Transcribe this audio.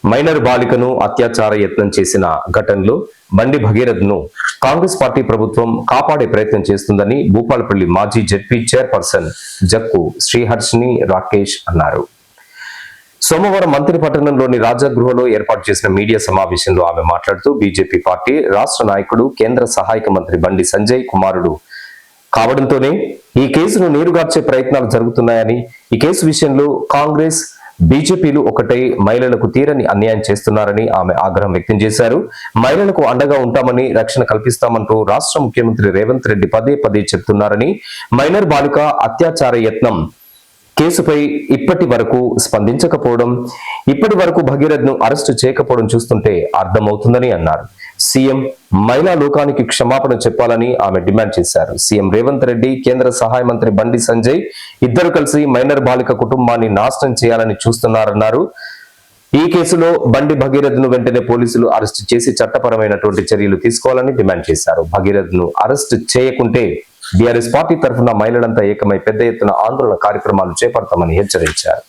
Minor బాలికను అత్యాచార యత్నం చేసిన ఘటనలో బండి భగీరథ్ను కాంగ్రెస్ పార్టీ ప్రభుత్వం కాపాడే ప్రయత్నం చేస్తుందని భూపాలపల్లి మాజీ జెడ్పీ చైర్పర్సన్ జక్కు శ్రీహర్షిని రాకేష్ అన్నారు. సోమవారం మంత్రి పట్టణంలోని రాజగృహలో ఏర్పాటు చేసిన మీడియా సమావేశంలో ఆమె మాట్లాడుతూ బీజేపీ పార్టీ రాష్ట్ర నాయకుడు కేంద్ర సహాయక మంత్రి బండి సంజయ్ కుమారుడు కావడంతోనే ఈ కేసును నీరుగార్చే ప్రయత్నాలు జరుగుతున్నాయని, ఈ కేసు విషయంలో కాంగ్రెస్ బీజేపీలు ఒకటై మహిళలకు తీరని అన్యాయం చేస్తున్నారని ఆమె ఆగ్రహం వ్యక్తం చేశారు. మహిళలకు అండగా ఉంటామని, రక్షణ కల్పిస్తామంటూ రాష్ట్ర ముఖ్యమంత్రి రేవంత్ రెడ్డి పదే పదే చెప్తున్నారని, మైనర్ బాలిక అత్యాచార యత్నం కేసుపై ఇప్పటి వరకు స్పందించకపోవడం, ఇప్పటి వరకు భగీరథ్ను అరెస్టు చేయకపోవడం చూస్తుంటే అర్థమవుతుందని అన్నారు. సీఎం మహిళా లోకానికి క్షమాపణ చెప్పాలని ఆమె డిమాండ్ చేశారు. సీఎం రేవంత్ రెడ్డి, కేంద్ర సహాయ మంత్రి బండి సంజయ్ ఇద్దరు కలిసి మైనర్ బాలిక కుటుంబాన్ని నాశనం చేయాలని చూస్తున్నారన్నారు. ఈ కేసులో బండి భగీరథ్ను వెంటనే పోలీసులు అరెస్టు చేసి చట్టపరమైనటువంటి చర్యలు తీసుకోవాలని డిమాండ్ చేశారు. భగీరథ్ను అరెస్టు చేయకుంటే బీఆర్ఎస్ పార్టీ తరఫున మహిళలంతా ఏకమై పెద్ద ఎత్తున ఆందోళన కార్యక్రమాలు చేపడతామని హెచ్చరించారు.